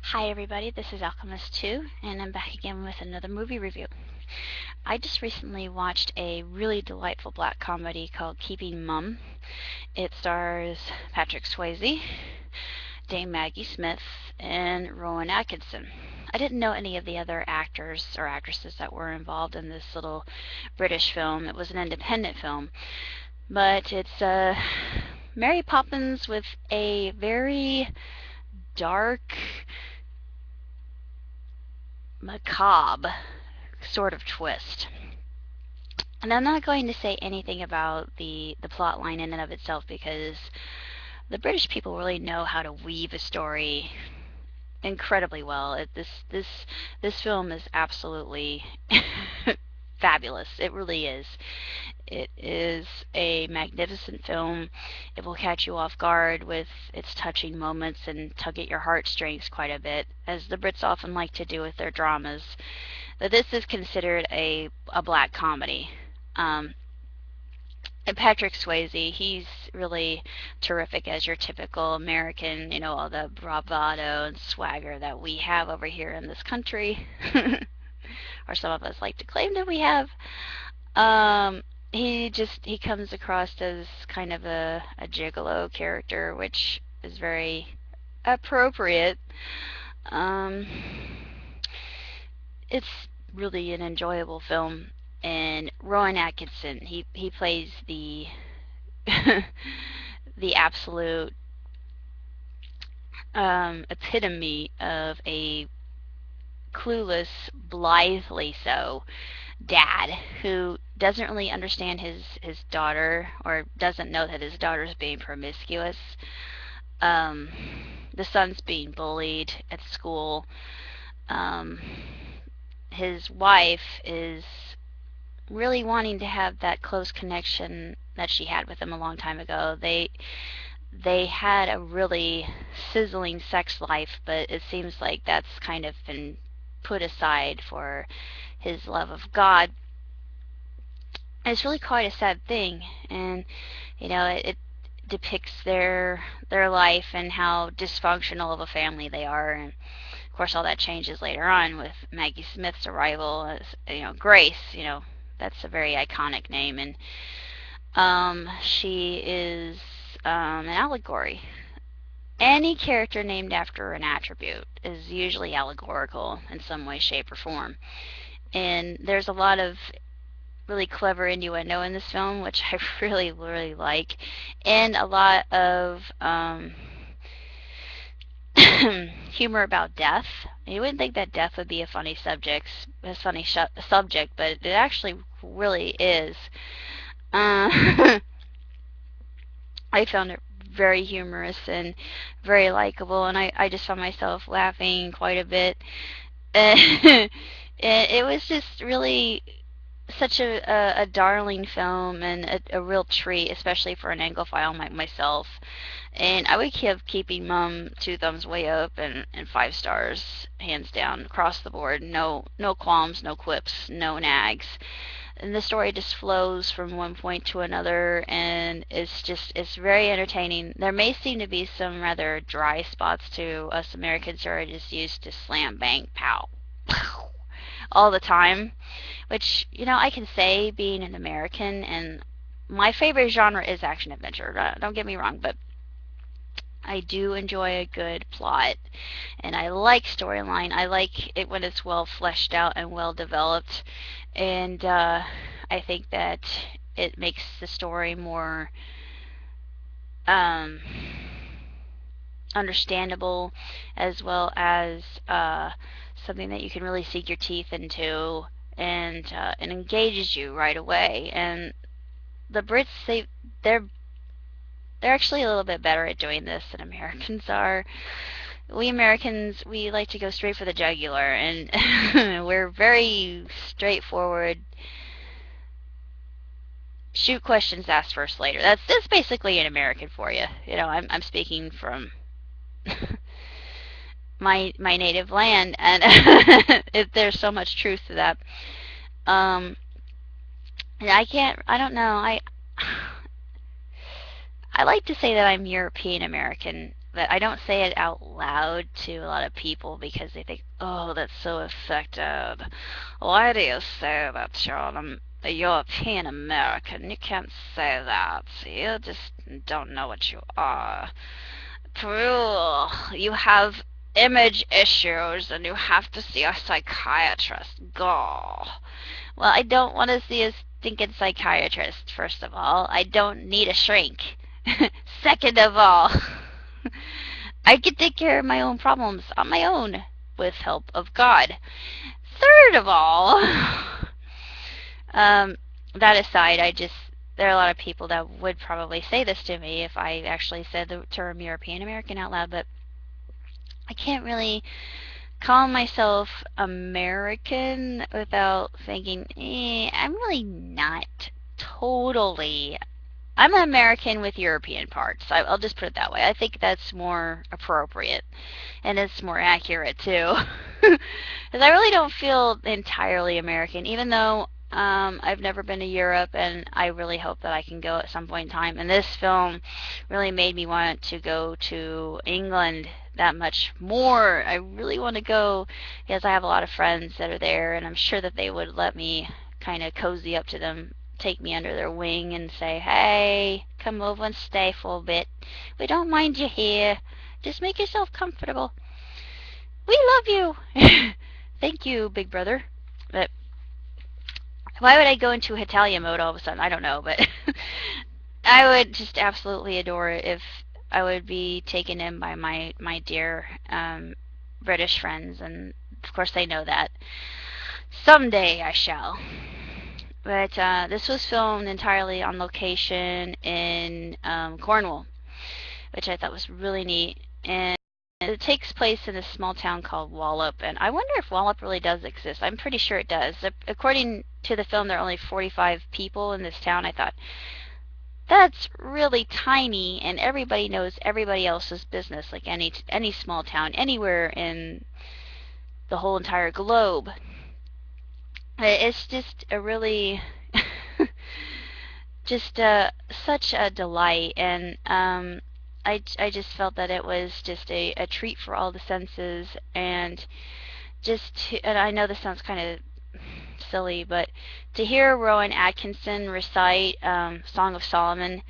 Hi everybody, this is Alchemist 2, and I'm back again with another movie review. I just recently watched a really delightful black comedy called Keeping Mum. It stars Patrick Swayze, Dame Maggie Smith, and Rowan Atkinson. I didn't know any of the other actors or actresses that were involved in this little British film. It was an independent film, but it's Mary Poppins with a very dark, macabre sort of twist. And I'm not going to say anything about the plot line in and of itself because the British people really know how to weave a story incredibly well. This film is absolutely fabulous. It really is. It is a magnificent film. It will catch you off guard with its touching moments and tug at your heartstrings quite a bit, as the Brits often like to do with their dramas. But this is considered a black comedy. Um, and Patrick Swayze, he's really terrific as your typical American, all the bravado and swagger that we have over here in this country, or some of us like to claim that we have. Um, he comes across as kind of a gigolo character, which is very appropriate. Um, it's really an enjoyable film. And Rowan Atkinson, he plays the the absolute epitome of a clueless, blithely so dad who doesn't really understand his daughter, or doesn't know that his daughter's being promiscuous. Um, the son's being bullied at school. Um, his wife is really wanting to have that close connection that she had with him a long time ago. They had a really sizzling sex life, but it seems like that's kind of been put aside for his love of God. It's really quite a sad thing, and it depicts their life and how dysfunctional of a family they are. And of course, all that changes later on with Maggie Smith's arrival as Grace. That's a very iconic name, and she is an allegory. Any character named after an attribute is usually allegorical in some way, shape, or form. And there's a lot of really clever innuendo in this film, which I really, really like, and a lot of humor about death. You wouldn't think that death would be a funny subject, but it actually really is. Uh, I found it very humorous and very likable, and I just found myself laughing quite a bit. It was just really such a darling film and a real treat, especially for an Anglophile like myself. And I would give Keeping Mum two thumbs way up and 5 stars, hands down, across the board. No qualms, no quips, no nags. And the story just flows from one point to another, and it's very entertaining. There may seem to be some rather dry spots to us Americans who are just used to slam bang pow all the time, which I can say being an American, and my favorite genre is action adventure. Don't get me wrong, but I do enjoy a good plot, and I like storyline. I like it when it's well fleshed out and well developed, and I think that it makes the story more um, understandable, as well as something that you can really sink your teeth into, and it engages you right away. And the Brits, they're they're actually a little bit better at doing this than Americans are. We Americans, we like to go straight for the jugular, and we're very straightforward. Shoot questions, ask first, later. That's basically an American for you. I'm speaking from my native land, and there's so much truth to that. Um, and I don't know. I like to say that I'm European American, But I don't say it out loud to a lot of people because they think, oh, that's so affected. Why do you say that a European American? You can't say that. You just don't know what you are. Peru, you have image issues and you have to see a psychiatrist. Go. Well, I don't want to see a stinking psychiatrist, first of all. I don't need a shrink. Second of all, I can take care of my own problems on my own with help of God. Third of all, that aside, there are a lot of people that would probably say this to me if I actually said the term European American out loud, but I can't really call myself American without thinking, I'm really not totally. I'm an American with European parts. I'll just put it that way. I think that's more appropriate, and it's more accurate too. Because I really don't feel entirely American, even though I've never been to Europe, and I really hope that I can go at some point in time. And this film really made me want to go to England that much more. I really want to go because I have a lot of friends that are there, and I'm sure that they would let me kind of cozy up to them, take me under their wing and say, hey, come over and stay for a bit. We don't mind you here. Just make yourself comfortable. We love you. Thank you, big brother. But why would I go into Italian mode all of a sudden? I don't know, but I would just absolutely adore it if I would be taken in by my dear British friends, and of course they know that. Someday I shall. But this was filmed entirely on location in Cornwall, which I thought was really neat. And it takes place in a small town called Wallop, and I wonder if Wallop really does exist. I'm pretty sure it does. According to the film, there are only 45 people in this town. I thought, that's really tiny, and everybody knows everybody else's business, like any small town, anywhere in the whole entire globe. It's just a really, just such a delight, and I just felt that it was just a treat for all the senses, and and I know this sounds kind of silly, but to hear Rowan Atkinson recite Song of Solomon,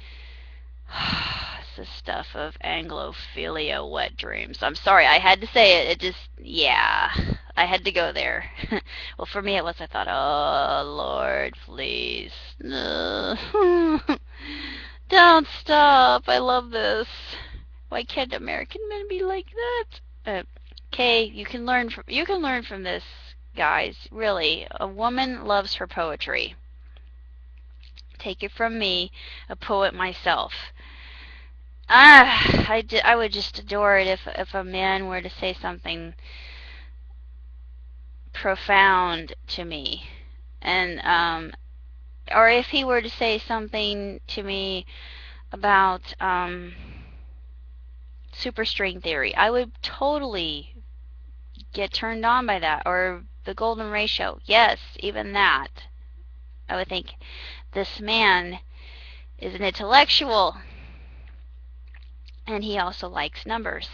it's the stuff of Anglophilia wet dreams. I'm sorry, I had to say it. It just, yeah, I had to go there. Well, for me it was, I thought, oh, Lord, please. Don't stop. I love this. Why can't American men be like that? Okay, you can learn from this, guys. Really, a woman loves her poetry. Take it from me, a poet myself. I would just adore it if a man were to say something profound to me, and or if he were to say something to me about superstring theory, I would totally get turned on by that. Or the golden ratio, yes, even that. I would think, this man is an intellectual, and he also likes numbers.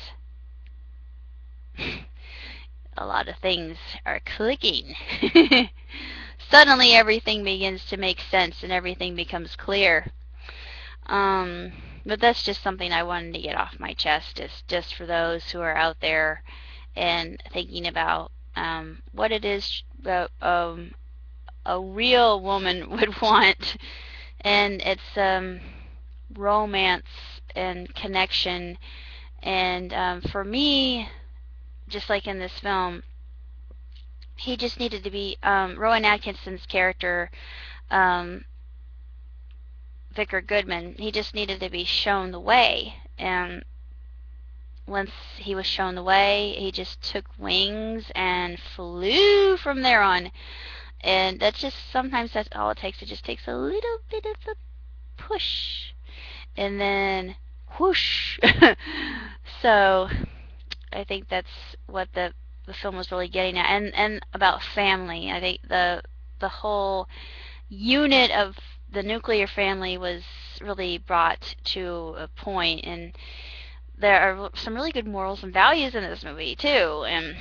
A lot of things are clicking. Suddenly everything begins to make sense and everything becomes clear. But that's just something I wanted to get off my chest, just for those who are out there and thinking about what it is a real woman would want. And it's romance and connection. And for me, just like in this film, he just needed to be, Rowan Atkinson's character, Vicar Goodman, he just needed to be shown the way. And once he was shown the way, he just took wings and flew from there on. And sometimes that's all it takes. It just takes a little bit of a push. And then whoosh. So I think that's what the film was really getting at, and about family. I think the whole unit of the nuclear family was really brought to a point, and there are some really good morals and values in this movie too, and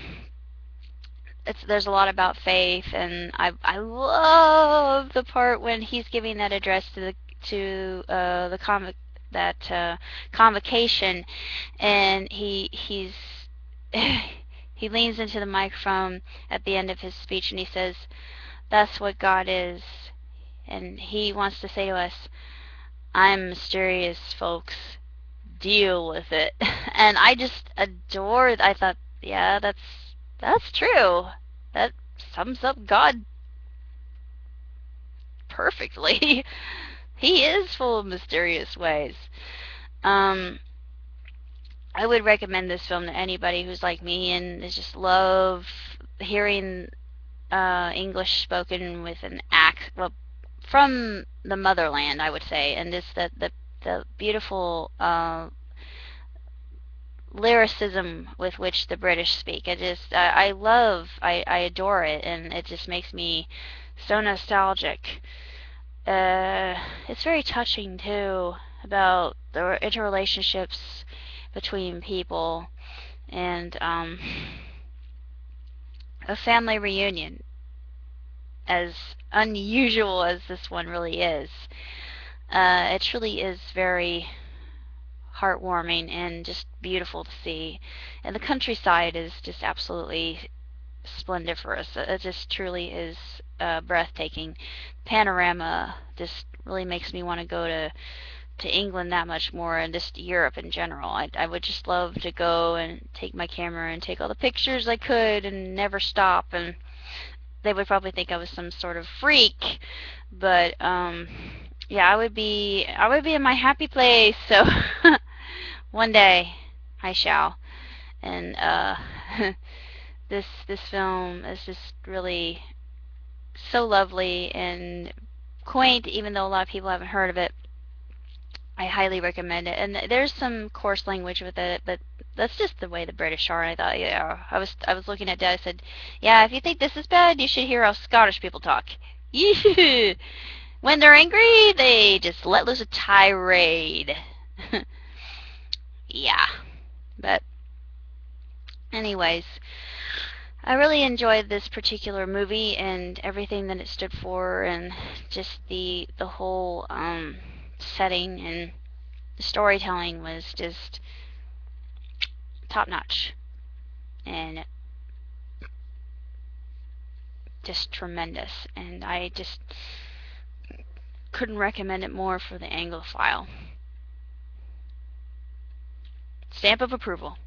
there's a lot about faith, and I love the part when he's giving that address to the convocation, and he's he leans into the microphone at the end of his speech and he says, "That's what God is," and he wants to say to us, "I'm mysterious, folks. Deal with it." And I just adored. I thought, yeah, that's true. That sums up God perfectly. He is full of mysterious ways. Um, I would recommend this film to anybody who's like me and is just love hearing English spoken with an well, from the motherland, I would say, and just the beautiful lyricism with which the British speak. I adore it, and it just makes me so nostalgic. It's very touching too about the interrelationships between people and a family reunion, as unusual as this one really is. It truly is very heartwarming and just beautiful to see. And the countryside is just absolutely splendiferous. It just truly is breathtaking. Panorama just really makes me want to go to England that much more, and just Europe in general. I would just love to go and take my camera and take all the pictures I could and never stop, and they would probably think I was some sort of freak, but yeah, I would be in my happy place. So one day I shall. And this film is just really so lovely and quaint, even though a lot of people haven't heard of it. I highly recommend it. And there's some coarse language with it, but that's just the way the British are. And I thought, yeah, I was looking at Dad. I said, yeah, if you think this is bad, you should hear how Scottish people talk. When they're angry, they just let loose a tirade. Yeah, but anyways, I really enjoyed this particular movie and everything that it stood for, and just the whole setting and the storytelling was just top notch and just tremendous. And I just couldn't recommend it more for the Anglophile. Stamp of approval.